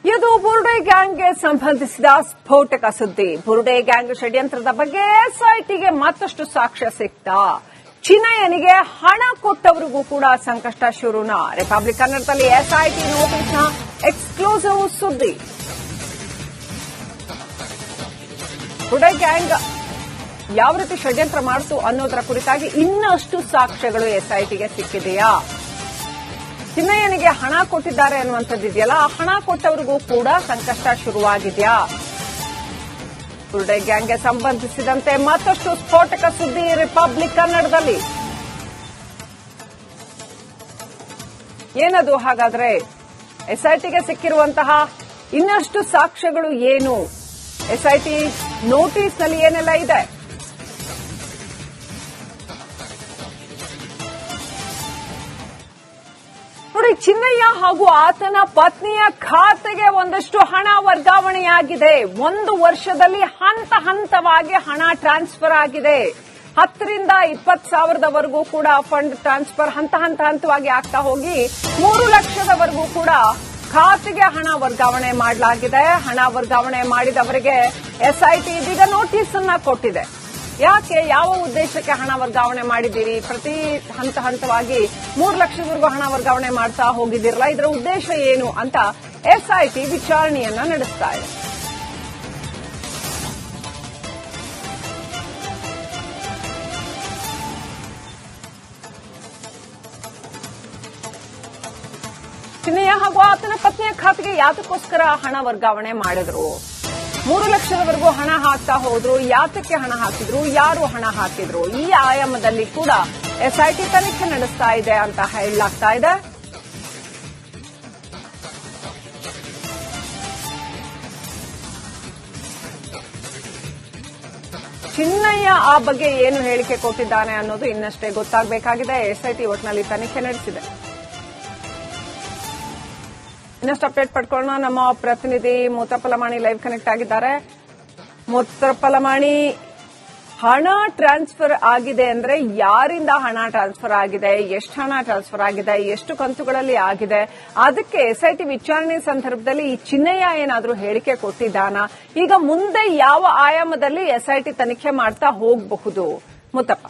ಇದು ಬುರುಡೆ ಗ್ಯಾಂಗ್ಗೆ ಸಂಬಂಧಿಸಿದ ಸ್ಫೋಟಕ ಸುದ್ದಿ. ಬುರುಡೆ ಗ್ಯಾಂಗ್ ಷಡ್ಯಂತ್ರದ ಬಗ್ಗೆ ಎಸ್ಐಟಿಗೆ ಮತ್ತಷ್ಟು ಸಾಕ್ಷ್ಯ ಸಿಕ್ತಾ? ಚಿನ್ನಯ್ಯನಿಗೆ ಹಣ ಕೊಟ್ಟವರಿಗೂ ಕೂಡ ಸಂಕಷ್ಟ ಶುರುನಾ? ರಿಪಬ್ಲಿಕ್ ಕನ್ನಡದಲ್ಲಿ ಎಸ್ಐಟಿ ನೋಟಿಸ್ನ ಎಕ್ಸ್ಕ್ಲೂಸಿವ್ ಸುದ್ದಿ. ಬುರುಡೆ ಗ್ಯಾಂಗ್ ಯಾವ ರೀತಿ ಷಡ್ಯಂತ್ರ ಮಾಡಿತು ಅನ್ನೋದರ ಕುರಿತಾಗಿ ಇನ್ನಷ್ಟು ಸಾಕ್ಷ್ಯಗಳು ಎಸ್ಐಟಿಗೆ ಸಿಕ್ಕಿದೆಯಾ? ಚಿನ್ನಯ್ಯನಿಗೆ ಹಣ ಕೊಟ್ಟಿದ್ದಾರೆ ಅನ್ನುವಂಥದ್ದಿದೆಯಲ್ಲ, ಆ ಹಣ ಕೊಟ್ಟವರಿಗೂ ಕೂಡ ಸಂಕಷ್ಟ ಶುರುವಾಗಿದೆಯಾ? ಬುರುಡೆ ಗ್ಯಾಂಗ್ಗೆ ಸಂಬಂಧಿಸಿದಂತೆ ಮತ್ತಷ್ಟು ಸ್ಫೋಟಕ ಸುದ್ದಿ ರಿಪಬ್ಲಿಕ್ ಕನ್ನಡದಲ್ಲಿ. ಏನದು ಹಾಗಾದ್ರೆ? ಎಸ್ಐಟಿಗೆ ಸಿಕ್ಕಿರುವಂತಹ ಇನ್ನಷ್ಟು ಸಾಕ್ಷ್ಯಗಳು ಏನು? ಎಸ್ಐಟಿ ನೋಟಿಸ್ನಲ್ಲಿ ಏನೆಲ್ಲ ಇದೆ? ನೋಡಿ, ಚಿನ್ನಯ್ಯ ಹಾಗೂ ಆತನ ಪತ್ನಿಯ ಖಾತೆಗೆ ಒಂದಷ್ಟು ಹಣ ವರ್ಗಾವಣೆಯಾಗಿದೆ. 1 ವರ್ಷದಲ್ಲಿ ಹಂತ ಹಂತವಾಗಿ ಹಣ ಟ್ರಾನ್ಸ್ಫರ್ ಆಗಿದೆ. 10 ರಿಂದ 20 ಸಾವಿರದವರೆಗೂ ಕೂಡ ಫಂಡ್ ಟ್ರಾನ್ಸ್ಫರ್ ಹಂತವಾಗಿ ಆಗ್ತಾ ಹೋಗಿ 3 ಲಕ್ಷದವರೆಗೂ ಕೂಡ ಖಾತೆಗೆ ಹಣ ವರ್ಗಾವಣೆ ಮಾಡಲಾಗಿದೆ. ಹಣ ವರ್ಗಾವಣೆ ಮಾಡಿದವರಿಗೆ ಎಸ್ಐಟಿ ಇದೀಗ ನೋಟಿಸ್ ಅನ್ನ ಕೊಟ್ಟಿದೆ. ಯಾಕೆ, ಯಾವ ಉದ್ದೇಶಕ್ಕೆ ಹಣ ವರ್ಗಾವಣೆ ಮಾಡಿದ್ದೀರಿ? ಪ್ರತಿ ಹಂತವಾಗಿ 3 ಲಕ್ಷದವರೆಗೂ ಹಣ ವರ್ಗಾವಣೆ ಮಾಡ್ತಾ ಹೋಗಿದ್ದೀರಲ್ಲ, ಇದರ ಉದ್ದೇಶ ಏನು ಅಂತ ಎಸ್ಐಟಿ ವಿಚಾರಣೆಯನ್ನ ನಡೆಸ್ತಾ ಇದೆ. ಚಿನ್ನಯ್ಯ ಹಾಗೂ ಆತನ ಪತ್ನಿಯ ಖಾತೆಗೆ ಯಾತಕ್ಕೋಸ್ಕರ ಹಣ ವರ್ಗಾವಣೆ ಮಾಡಿದ್ರು? 3 ಲಕ್ಷದವರೆಗೂ ಹಣ ಹಾಕ್ತಾ ಹೋದ್ರು. ಯಾತಕ್ಕೆ ಹಣ ಹಾಕಿದ್ರು? ಯಾರು ಹಣ ಹಾಕಿದ್ರು? ಈ ಆಯಾಮದಲ್ಲಿ ಕೂಡ ಎಸ್ಐಟಿ ತನಿಖೆ ನಡೆಸ್ತಾ ಇದೆ ಅಂತ ಹೇಳಲಾಗ್ತಾ ಇದೆ. ಚಿನ್ನಯ್ಯ ಆ ಬಗ್ಗೆ ಏನು ಹೇಳಿಕೆ ಕೊಟ್ಟಿದ್ದಾನೆ ಅನ್ನೋದು ಇನ್ನಷ್ಟೇ ಗೊತ್ತಾಗಬೇಕಾಗಿದೆ. ಎಸ್ಐಟಿ ಒಟ್ಟಿನಲ್ಲಿ ತನಿಖೆ ನಡೆಸಿದೆ. ಇನ್ನಷ್ಟು ಅಪ್ಡೇಟ್ ಪಡ್ಕೊಳ್ಳೋಣ. ನಮ್ಮ ಪ್ರತಿನಿಧಿ ಮುತ್ತಪ್ಪಲಮಾಣಿ ಲೈವ್ ಕನೆಕ್ಟ್ ಆಗಿದ್ದಾರೆ. ಮುತ್ತಪ್ಪಲಮಾಣಿ, ಹಣ ಟ್ರಾನ್ಸ್ಫರ್ ಆಗಿದೆ ಅಂದ್ರೆ ಯಾರಿಂದ ಹಣ ಟ್ರಾನ್ಸ್ಫರ್ ಆಗಿದೆ, ಎಷ್ಟು ಹಣ ಟ್ರಾನ್ಸ್ಫರ್ ಆಗಿದೆ, ಎಷ್ಟು ಕಂತುಗಳಲ್ಲಿ ಆಗಿದೆ, ಅದಕ್ಕೆ ಎಸ್ಐಟಿ ವಿಚಾರಣೆ ಸಂದರ್ಭದಲ್ಲಿ ಈ ಚಿನ್ನಯ್ಯ ಏನಾದರೂ ಹೇಳಿಕೆ ಕೊಟ್ಟಿದ್ದಾನಾ? ಈಗ ಮುಂದೆ ಯಾವ ಆಯಾಮದಲ್ಲಿ ಎಸ್ಐಟಿ ತನಿಖೆ ಮಾಡ್ತಾ ಹೋಗಬಹುದು? ಮುತ್ತಪ್ಪ.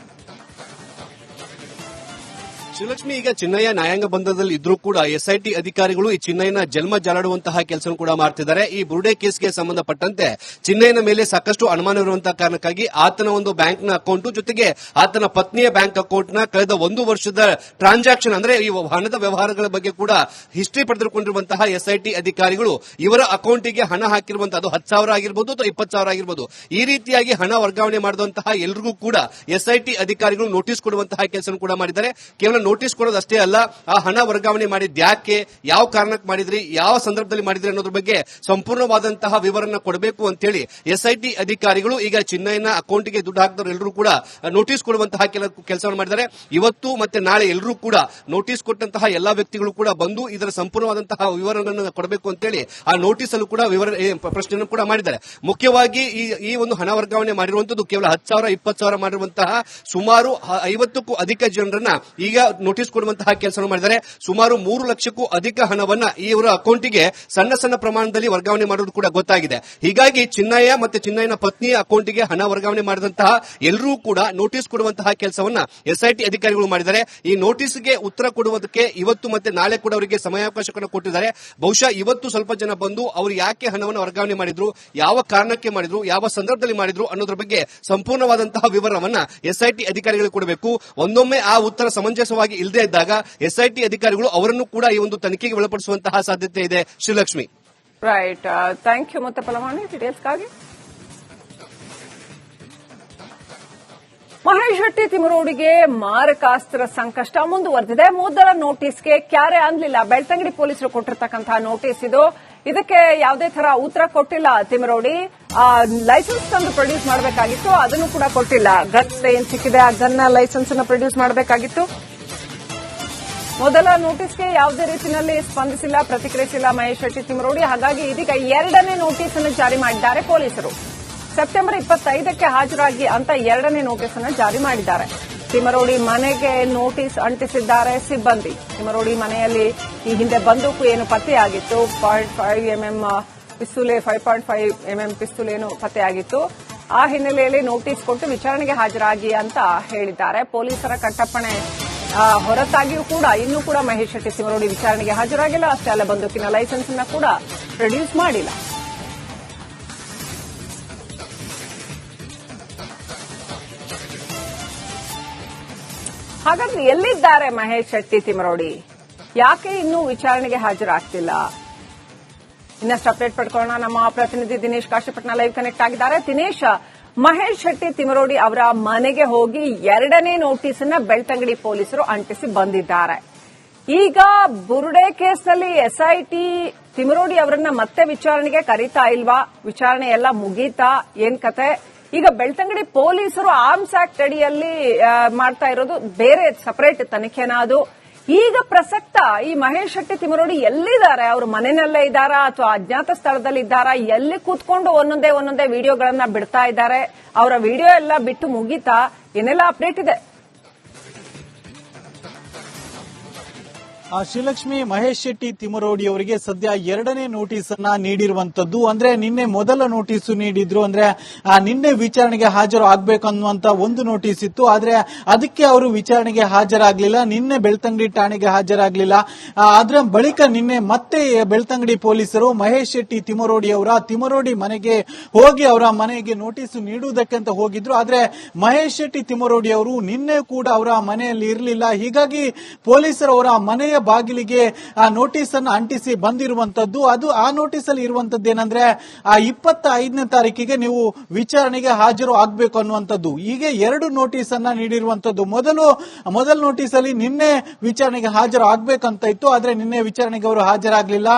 ಶಿವಲಕ್ಷ್ಮಿ, ಈಗ ಚಿನ್ನಯ್ಯ ನ್ಯಾಯಾಂಗ ಬಂಧನದಲ್ಲಿ ಇದ್ರೂ ಕೂಡ ಎಸ್ಐಟಿ ಅಧಿಕಾರಿಗಳು ಈ ಚಿನ್ನಯ್ಯನ ಜನ್ಮ ಜಾಲಾಡುವಂತಹ ಕೆಲಸ ಕೂಡ ಮಾಡ್ತಿದ್ದಾರೆ. ಈ ಬುರುಡೆ ಕೇಸ್ಗೆ ಸಂಬಂಧಪಟ್ಟಂತೆ ಚಿನ್ನಯ್ಯನ ಮೇಲೆ ಸಾಕಷ್ಟು ಅನುಮಾನವಿರುವಂತಹ ಕಾರಣಕ್ಕಾಗಿ ಆತನ ಒಂದು ಬ್ಯಾಂಕ್ನ ಅಕೌಂಟ್ ಜೊತೆಗೆ ಆತನ ಪತ್ನಿಯ ಬ್ಯಾಂಕ್ ಅಕೌಂಟ್ನ ಕಳೆದ 1 ವರ್ಷದ ಟ್ರಾನ್ಸಾಕ್ಷನ್ ಅಂದ್ರೆ ಈ ಹಣದ ವ್ಯವಹಾರಗಳ ಬಗ್ಗೆ ಕೂಡ ಹಿಸ್ಟ್ರಿ ಪಡೆದುಕೊಂಡಿರುವಂತಹ ಎಸ್ಐಟಿ ಅಧಿಕಾರಿಗಳು ಇವರ ಅಕೌಂಟಿಗೆ ಹಣ ಹಾಕಿರುವಂತಹ, ಅದು 10,000 ಆಗಿರ್ಬೋದು ಅಥವಾ 20,000 ಆಗಿರ್ಬೋದು, ಈ ರೀತಿಯಾಗಿ ಹಣ ವರ್ಗಾವಣೆ ಮಾಡಿದಂತಹ ಎಲ್ಲರಿಗೂ ಕೂಡ ಎಸ್ಐಟಿ ಅಧಿಕಾರಿಗಳು ನೋಟಿಸ್ ಕೊಡುವಂತಹ ಕೆಲಸ ಕೂಡ ಮಾಡಿದ್ದಾರೆ. ಕೇವಲ ನೋಟಿಸ್ ಕೊಡೋದಷ್ಟೇ ಅಲ್ಲ, ಆ ಹಣ ವರ್ಗಾವಣೆ ಮಾಡಿದ್ಯಾಕೆ, ಯಾವ ಕಾರಣಕ್ಕೆ ಮಾಡಿದ್ರಿ, ಯಾವ ಸಂದರ್ಭದಲ್ಲಿ ಮಾಡಿದ್ರಿ ಅನ್ನೋದ್ರ ಬಗ್ಗೆ ಸಂಪೂರ್ಣವಾದಂತಹ ವಿವರನ್ನ ಕೊಡಬೇಕು ಅಂತೇಳಿ ಎಸ್ಐಟಿ ಅಧಿಕಾರಿಗಳು ಈಗ ಚಿನ್ನಯ್ಯನ ಅಕೌಂಟ್ಗೆ ದುಡ್ಡು ಹಾಕಿದವರು ಎಲ್ಲರೂ ಕೂಡ ನೋಟಿಸ್ ಕೊಡುವಂತಹ ಕೆಲಸವನ್ನು ಮಾಡಿದ್ದಾರೆ. ಇವತ್ತು ಮತ್ತೆ ನಾಳೆ ಎಲ್ಲರೂ ಕೂಡ ನೋಟಿಸ್ ಕೊಟ್ಟಂತಹ ಎಲ್ಲಾ ವ್ಯಕ್ತಿಗಳು ಕೂಡ ಬಂದು ಇದರ ಸಂಪೂರ್ಣವಾದಂತಹ ವಿವರಗಳನ್ನು ಕೊಡಬೇಕು ಅಂತೇಳಿ ಆ ನೋಟಿಸ್ ಅಲ್ಲೂ ಕೂಡ ಪ್ರಶ್ನೆಯನ್ನು ಕೂಡ ಮಾಡಿದ್ದಾರೆ. ಮುಖ್ಯವಾಗಿ ಈ ಒಂದು ಹಣ ವರ್ಗಾವಣೆ ಮಾಡಿರುವಂತದ್ದು ಕೇವಲ 10,000 20,000 ಮಾಡಿರುವಂತಹ ಸುಮಾರು 50ಕ್ಕೂ ಅಧಿಕ ಜನರನ್ನ ಈಗ ನೋಟಿಸ್ ಕೊಡುವಂತಹ ಕೆಲಸವನ್ನು ಮಾಡಿದ್ದಾರೆ. ಸುಮಾರು 3 ಲಕ್ಷಕ್ಕೂ ಅಧಿಕ ಹಣವನ್ನ ಇವರ ಅಕೌಂಟಿಗೆ ಸಣ್ಣ ಪ್ರಮಾಣದಲ್ಲಿ ವರ್ಗಾವಣೆ ಮಾಡೋದು ಕೂಡ ಗೊತ್ತಾಗಿದೆ. ಹೀಗಾಗಿ ಚಿನ್ನಯ್ಯ ಮತ್ತೆ ಚಿನ್ನಯ್ಯನ ಪತ್ನಿಯ ಅಕೌಂಟಿಗೆ ಹಣ ವರ್ಗಾವಣೆ ಮಾಡಿದಂತಹ ಎಲ್ಲರೂ ಕೂಡ ನೋಟಿಸ್ ಕೊಡುವಂತಹ ಕೆಲಸವನ್ನ ಎಸ್ಐಟಿ ಅಧಿಕಾರಿಗಳು ಮಾಡಿದ್ದಾರೆ. ಈ ನೋಟಿಸ್ಗೆ ಉತ್ತರ ಕೊಡುವುದಕ್ಕೆ ಇವತ್ತು ಮತ್ತೆ ನಾಳೆ ಕೂಡ ಅವರಿಗೆ ಸಮಯಾವಕಾಶವನ್ನು ಕೊಟ್ಟಿದ್ದಾರೆ. ಬಹುಶಃ ಇವತ್ತು ಸ್ವಲ್ಪ ಜನ ಬಂದು ಅವರು ಯಾಕೆ ಹಣವನ್ನು ವರ್ಗಾವಣೆ ಮಾಡಿದ್ರು, ಯಾವ ಕಾರಣಕ್ಕೆ ಮಾಡಿದ್ರು, ಯಾವ ಸಂದರ್ಭದಲ್ಲಿ ಮಾಡಿದ್ರು ಅನ್ನೋದ್ರ ಬಗ್ಗೆ ಸಂಪೂರ್ಣವಾದಂತಹ ವಿವರವನ್ನ ಎಸ್ಐಟಿ ಅಧಿಕಾರಿಗಳು ಕೊಡಬೇಕು. ಒಂದೊಮ್ಮೆ ಆ ಉತ್ತರ ಸಮಂಜಸವಾಗಿ ಇಲ್ಲದೆ ಇದ್ದಾಗ ಎಸ್ಐಟಿ ಅಧಿಕಾರಿಗಳು ಅವರನ್ನು ಕೂಡ ಈ ಒಂದು ತನಿಖೆಗೆ ಒಳಪಡಿಸುವಂತಹ ಸಾಧ್ಯತೆ ಇದೆ. Srilakshmi. Right, thank you Muthappa Lamani ಡೀಟೇಲ್ಸ್ಗಾಗಿ. ಮಹೇಶ್ ಶೆಟ್ಟಿ ತಿಮರೋಡಿಗೆ ಮಾರಕಾಸ್ತ್ರ ಸಂಕಷ್ಟ ಮುಂದುವರೆದಿದೆ. ಮೊದಲ ನೋಟಿಸ್ಗೆ ಕ್ಯಾರೆ ಅನ್ನಲಿಲ್ಲ. ಬೆಳ್ತಂಗಡಿ ಪೊಲೀಸರು ಕೊಟ್ಟಿರ್ತಕ್ಕಂತಹ ನೋಟಿಸ್ ಇದು. ಇದಕ್ಕೆ ಯಾವುದೇ ತರ ಉತ್ತರ ಕೊಟ್ಟಿಲ್ಲ ತಿಮರೋಡಿ. ಲೈಸೆನ್ಸ್ ತಂದು ಪ್ರೊಡ್ಯೂಸ್ ಮಾಡಬೇಕಾಗಿತ್ತು, ಅದನ್ನು ಕೂಡ ಕೊಟ್ಟಿಲ್ಲ. ಗನ್ ಏನ್ ಸಿಕ್ಕಿದೆ, ಆ ಗನ್ನ ಲೈಸೆನ್ಸ್ ಅನ್ನು ಪ್ರೊಡ್ಯೂಸ್ ಮಾಡಬೇಕಾಗಿತ್ತು. ಮೊದಲ ನೋಟಿಸ್ಗೆ ಯಾವುದೇ ರೀತಿಯಲ್ಲಿ ಸ್ಪಂದಿಸಿಲ್ಲ, ಪ್ರತಿಕ್ರಿಯಿಸಿಲ್ಲ ಮಹೇಶ್ ಶೆಟ್ಟಿ ತಿಮರೋಡಿ. ಹಾಗಾಗಿ ಇದೀಗ 2ನೇ ನೋಟಿಸ್ ಅನ್ನು ಜಾರಿ ಮಾಡಿದ್ದಾರೆ ಪೊಲೀಸರು. ಸೆಪ್ಟೆಂಬರ್ 25ಕ್ಕೆ ಹಾಜರಾಗಿ ಅಂತ 2ನೇ ನೋಟಿಸ್ ಅನ್ನು ಜಾರಿ ಮಾಡಿದ್ದಾರೆ. ತಿಮರೋಡಿ ಮನೆಗೆ ನೋಟಿಸ್ ಅಂಟಿಸಿದ್ದಾರೆ ಸಿಬ್ಬಂದಿ. ತಿಮರೋಡಿ ಮನೆಯಲ್ಲಿ ಈ ಹಿಂದೆ ಬಂದೂಕು ಏನು ಪತ್ತೆಯಾಗಿತ್ತು, 5.5 ಪಿಸ್ತೂಲ್, 5.5 ಪಿಸ್ತೂಲ್ ಏನು ಪತ್ತೆಯಾಗಿತ್ತು. ಆ ಹಿನ್ನೆಲೆಯಲ್ಲಿ ನೋಟಿಸ್ ಕೊಟ್ಟು ವಿಚಾರಣೆಗೆ ಹಾಜರಾಗಿ ಅಂತ ಹೇಳಿದ್ದಾರೆ. ಪೊಲೀಸರ ಕಟ್ಟಪ್ಪಣೆ ಹೊರತಾಗಿಯೂ ಕೂಡ ಇನ್ನೂ ಕೂಡ ಮಹೇಶ್ ಶೆಟ್ಟಿ ತಿಮರೋಡಿ ವಿಚಾರಣೆಗೆ ಹಾಜರಾಗಿಲ್ಲ. ಅಷ್ಟೇ ಅಲ್ಲ, ಬಂದೂಕಿನ ಲೈಸೆನ್ಸ್ ಅನ್ನು ಕೂಡ ಪ್ರೊಡ್ಯೂಸ್ ಮಾಡಿಲ್ಲ. ಹಾಗಾದ್ರೆ ಎಲ್ಲಿದ್ದಾರೆ ಮಹೇಶ್ ಶೆಟ್ಟಿ ತಿಮರೋಡಿ? ಯಾಕೆ ಇನ್ನೂ ವಿಚಾರಣೆಗೆ ಹಾಜರಾಗ್ತಿಲ್ಲ? ಇನ್ನಷ್ಟು ಅಪ್ಡೇಟ್ ಪಡ್ಕೊಳ್ಳೋಣ. ನಮ್ಮ ಪ್ರತಿನಿಧಿ ದಿನೇಶ್ ಕಾಶಿಪಟ್ನ ಲೈವ್ ಕನೆಕ್ಟ್ ಆಗಿದ್ದಾರೆ. ದಿನೇಶ್, ಮಹೇಶ್ ಶೆಟ್ಟಿ ತಿಮರೋಡಿ ಅವರ ಮನೆಗೆ ಹೋಗಿ 2ನೇ ನೋಟಿಸ್ ಅನ್ನ ಬೆಳ್ತಂಗಡಿ ಪೊಲೀಸರು ಅಂಟಿಸಿ ಬಂದಿದ್ದಾರೆ. ಈಗ ಬುರುಡೆ ಕೇಸ್ನಲ್ಲಿ ಎಸ್ಐಟಿ ತಿಮರೋಡಿ ಅವರನ್ನ ಮತ್ತೆ ವಿಚಾರಣೆಗೆ ಕರೀತಾ ಇಲ್ವಾ? ವಿಚಾರಣೆ ಎಲ್ಲ ಮುಗೀತಾ? ಏನ್ ಕತೆ? ಈಗ ಬೆಳ್ತಂಗಡಿ ಪೊಲೀಸರು ಆರ್ಮ್ಸ್ ಆಕ್ಟ್ ಅಡಿಯಲ್ಲಿ ಮಾಡ್ತಾ ಇರೋದು ಬೇರೆ ಸಪರೇಟ್ ತನಿಖೆನಾ ಅದು? ಈಗ ಪ್ರಸಕ್ತ ಈ ಮಹೇಶ್ ಶೆಟ್ಟಿ ತಿಮರೋಡಿ ಎಲ್ಲಿದ್ದಾರೆ? ಅವ್ರ ಮನೆಯಲ್ಲೇ ಇದ್ದಾರಾ ಅಥವಾ ಅಜ್ಞಾತ ಸ್ಥಳದಲ್ಲಿ ಇದ್ದಾರಾ? ಎಲ್ಲಿ ಕೂತ್ಕೊಂಡು ಒಂದೊಂದೇ ವಿಡಿಯೋಗಳನ್ನ ಬಿಡ್ತಾ ಇದ್ದಾರೆ? ಅವರ ವಿಡಿಯೋ ಎಲ್ಲ ಬಿಟ್ಟು ಮುಗೀತಾ? ಏನೆಲ್ಲ ಅಪ್ಡೇಟ್ ಇದೆ? ಶ್ರೀಲಕ್ಷ್ಮಿ, ಮಹೇಶ್ ಶೆಟ್ಟಿ ತಿಮರೋಡಿ ಅವರಿಗೆ ಸದ್ಯ 2ನೇ ನೋಟಿಸ್ ಅನ್ನ ನೀಡಿರುವಂತದ್ದು. ಅಂದ್ರೆ ನಿನ್ನೆ ಮೊದಲ ನೋಟಿಸ್ ನೀಡಿದ್ರು, ಅಂದ್ರೆ ನಿನ್ನೆ ವಿಚಾರಣೆಗೆ ಹಾಜರು ಆಗ್ಬೇಕನ್ನುವಂತ ಒಂದು ನೋಟಿಸ್ ಇತ್ತು. ಆದ್ರೆ ಅದಕ್ಕೆ ಅವರು ವಿಚಾರಣೆಗೆ ಹಾಜರಾಗ್ಲಿಲ್ಲ. ನಿನ್ನೆ ಬೆಳ್ತಂಗಡಿ ಠಾಣೆಗೆ ಹಾಜರಾಗ್ಲಿಲ್ಲ. ಅದರ ಬಳಿಕ ನಿನ್ನೆ ಮತ್ತೆ ಬೆಳ್ತಂಗಡಿ ಪೊಲೀಸರು ಮಹೇಶ್ ಶೆಟ್ಟಿ ತಿಮರೋಡಿ ಅವರ ತಿಮರೋಡಿ ಮನೆಗೆ ಹೋಗಿ ಅವರ ಮನೆಗೆ ನೋಟಿಸ್ ನೀಡುವುದಕ್ಕಂತ ಹೋಗಿದ್ರು. ಆದ್ರೆ ಮಹೇಶ್ ಶೆಟ್ಟಿ ತಿಮರೋಡಿ ಅವರು ನಿನ್ನೆ ಕೂಡ ಅವರ ಮನೆಯಲ್ಲಿ ಇರಲಿಲ್ಲ. ಹೀಗಾಗಿ ಪೊಲೀಸರು ಅವರ ಮನೆಯ ಬಾಗಿಲಿಗೆ ಆ ನೋಟಿಸ್ ಅನ್ನು ಅಂಟಿಸಿ ಬಂದಿರುವಂತದ್ದು. ಅದು ಆ ನೋಟಿಸ್ ಅಲ್ಲಿ ಇರುವಂತದ್ದು ಏನಂದ್ರೆ 25ನೇ ತಾರೀಕಿಗೆ ನೀವು ವಿಚಾರಣೆಗೆ ಹಾಜರು ಆಗಬೇಕು ಅನ್ನುವಂಥದ್ದು. ಈಗ 2 ನೋಟಿಸ್ ಅನ್ನ ನೀಡಿರುವಂತದ್ದು. ಮೊದಲ ನೋಟಿಸ್ ಅಲ್ಲಿ ನಿನ್ನೆ ವಿಚಾರಣೆಗೆ ಹಾಜರು ಆಗ್ಬೇಕಂತ ಇತ್ತು. ಆದ್ರೆ ನಿನ್ನೆ ವಿಚಾರಣೆಗೆ ಅವರು ಹಾಜರಾಗಲಿಲ್ಲ.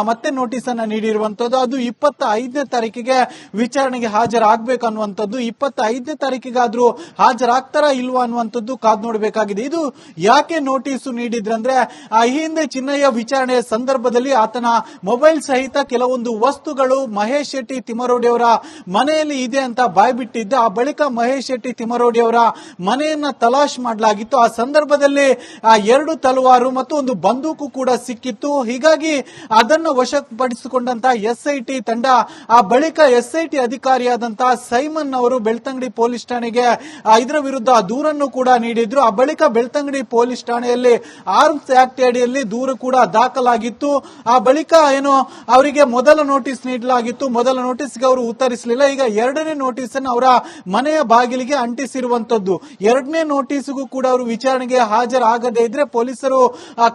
ಮತ್ತೆ ನೋಟಿಸ್ ಅನ್ನ ನೀಡಿರುವಂತದ್ದು. ಅದು 25ನೇ ತಾರೀಕಿಗೆ ವಿಚಾರಣೆಗೆ ಹಾಜರಾಗಬೇಕು ಅನ್ನುವಂಥದ್ದು. 25ನೇ ತಾರೀಕಿಗಾದ್ರೂ ಹಾಜರಾಗ್ತಾರಾ ಇಲ್ವಾ ಅನ್ನುವಂಥದ್ದು ಕಾದ್ ನೋಡಬೇಕಾಗಿದೆ. ಇದು ಯಾಕೆ ನೋಟಿಸ್ ನೀಡಿದ್ರಂದ್ರೆ, ಈ ಹಿಂದೆ ಚಿನ್ನಯ್ಯ ವಿಚಾರಣೆಯ ಸಂದರ್ಭದಲ್ಲಿ ಆತನ ಮೊಬೈಲ್ ಸಹಿತ ಕೆಲವೊಂದು ವಸ್ತುಗಳು ಮಹೇಶ್ ಶೆಟ್ಟಿ ತಿಮರೋಡಿ ಅವರ ಮನೆಯಲ್ಲಿ ಇದೆ ಅಂತ ಬಾಯ್ಬಿಟ್ಟಿದ್ದ. ಆ ಬಳಿಕ ಮಹೇಶ್ ಶೆಟ್ಟಿ ತಿಮರೋಡಿ ಅವರ ಮನೆಯನ್ನ ತಲಾಶ್ ಮಾಡಲಾಗಿತ್ತು. ಆ ಸಂದರ್ಭದಲ್ಲಿ 2 ತಲವಾರು ಮತ್ತು ಒಂದು ಬಂದೂಕು ಕೂಡ ಸಿಕ್ಕಿತ್ತು. ಹೀಗಾಗಿ ಅದನ್ನು ವಶಪಡಿಸಿಕೊಂಡಂತಹ ಎಸ್ಐಟಿ ತಂಡ, ಆ ಬಳಿಕ ಎಸ್ಐಟಿ ಅಧಿಕಾರಿಯಾದಂತಹ ಸೈಮನ್ ಅವರು ಬೆಳ್ತಂಗಡಿ ಪೊಲೀಸ್ ಠಾಣೆಗೆ ಇದರ ವಿರುದ್ಧ ದೂರನ್ನು ಕೂಡ ನೀಡಿದ್ರು. ಆ ಬಳಿಕ ಬೆಳ್ತಂಗಡಿ ಪೊಲೀಸ್ ಠಾಣೆಯಲ್ಲಿ ಆರ್ಮ್ಸ್ ಆಕ್ಟ್ ಅಡಿಯಲ್ಲಿ ದೂರು ಕೂಡ ದಾಖಲಾಗಿತ್ತು. ಆ ಬಳಿಕ ಅವರಿಗೆ ಮೊದಲ ನೋಟಿಸ್ ನೀಡಲಾಗಿತ್ತು. ಮೊದಲ ನೋಟಿಸ್ಗೆ ಅವರು ಉತ್ತರಿಸಲಿಲ್ಲ. ಈಗ 2ನೇ ನೋಟಿಸ್ ಅನ್ನು ಅವರ ಮನೆಯ ಬಾಗಿಲಿಗೆ ಅಂಟಿಸಿರುವಂತದ್ದು. 2ನೇ ನೋಟಿಸ್ಗೂ ಕೂಡ ಅವರು ವಿಚಾರಣೆಗೆ ಹಾಜರಾಗದೇ ಇದ್ರೆ ಪೊಲೀಸರು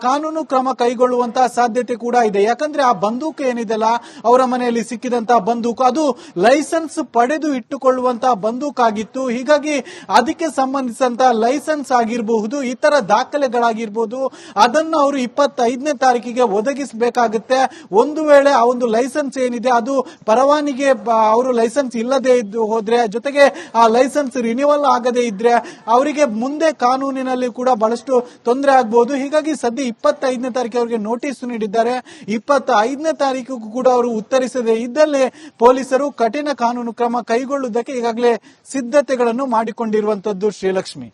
ಕಾನೂನು ಕ್ರಮ ಕೈಗೊಳ್ಳುವಂತಹ ಸಾಧ್ಯತೆ ಕೂಡ ಇದೆ. ಯಾಕಂದ್ರೆ ಆ ಬಂದೂಕು ಏನಿದೆಲ್ಲ, ಅವರ ಮನೆಯಲ್ಲಿ ಸಿಕ್ಕಿದಂತಹ ಬಂದೂಕು, ಅದು ಲೈಸೆನ್ಸ್ ಪಡೆದು ಇಟ್ಟುಕೊಳ್ಳುವಂತಹ ಬಂದೂಕಾಗಿತ್ತು. ಹೀಗಾಗಿ ಅದಕ್ಕೆ ಸಂಬಂಧಿಸಿದಂತಹ ಲೈಸೆನ್ಸ್ ಆಗಿರಬಹುದು, ಇತರ ದಾಖಲೆಗಳಾಗಿರ್ಬೋದು, ಅದನ್ನು ಅವರು 25ನೇ ತಾರೀಕಿಗೆ ಒದಗಿಸಬೇಕಾಗುತ್ತೆ. ಒಂದು ವೇಳೆ ಆ ಒಂದು ಲೈಸೆನ್ಸ್ ಏನಿದೆ ಅದು ಪರವಾನಿಗೆ ಅವರು ಲೈಸೆನ್ಸ್ ಇಲ್ಲದೆ ಹೋದ್ರೆ, ಜೊತೆಗೆ ಆ ಲೈಸೆನ್ಸ್ ರಿನ್ಯೂವಲ್ ಆಗದೇ ಇದ್ರೆ ಅವರಿಗೆ ಮುಂದೆ ಕಾನೂನಿನಲ್ಲಿ ಕೂಡ ಬಹಳಷ್ಟು ತೊಂದರೆ ಆಗಬಹುದು. ಹೀಗಾಗಿ ಸದ್ಯ 25ನೇ ತಾರೀಕು ಅವರಿಗೆ ನೋಟಿಸ್ ನೀಡಿದ್ದಾರೆ. 25ನೇ ತಾರೀಕು ಕೂಡ ಅವರು ಉತ್ತರಿಸದೇ ಇದ್ದಲ್ಲಿ ಪೊಲೀಸರು ಕಠಿಣ ಕಾನೂನು ಕ್ರಮ ಕೈಗೊಳ್ಳುವುದಕ್ಕೆ ಈಗಾಗಲೇ ಸಿದ್ಧತೆಗಳನ್ನು ಮಾಡಿಕೊಂಡಿರುವಂತದ್ದು. ಶ್ರೀಲಕ್ಷ್ಮಿ.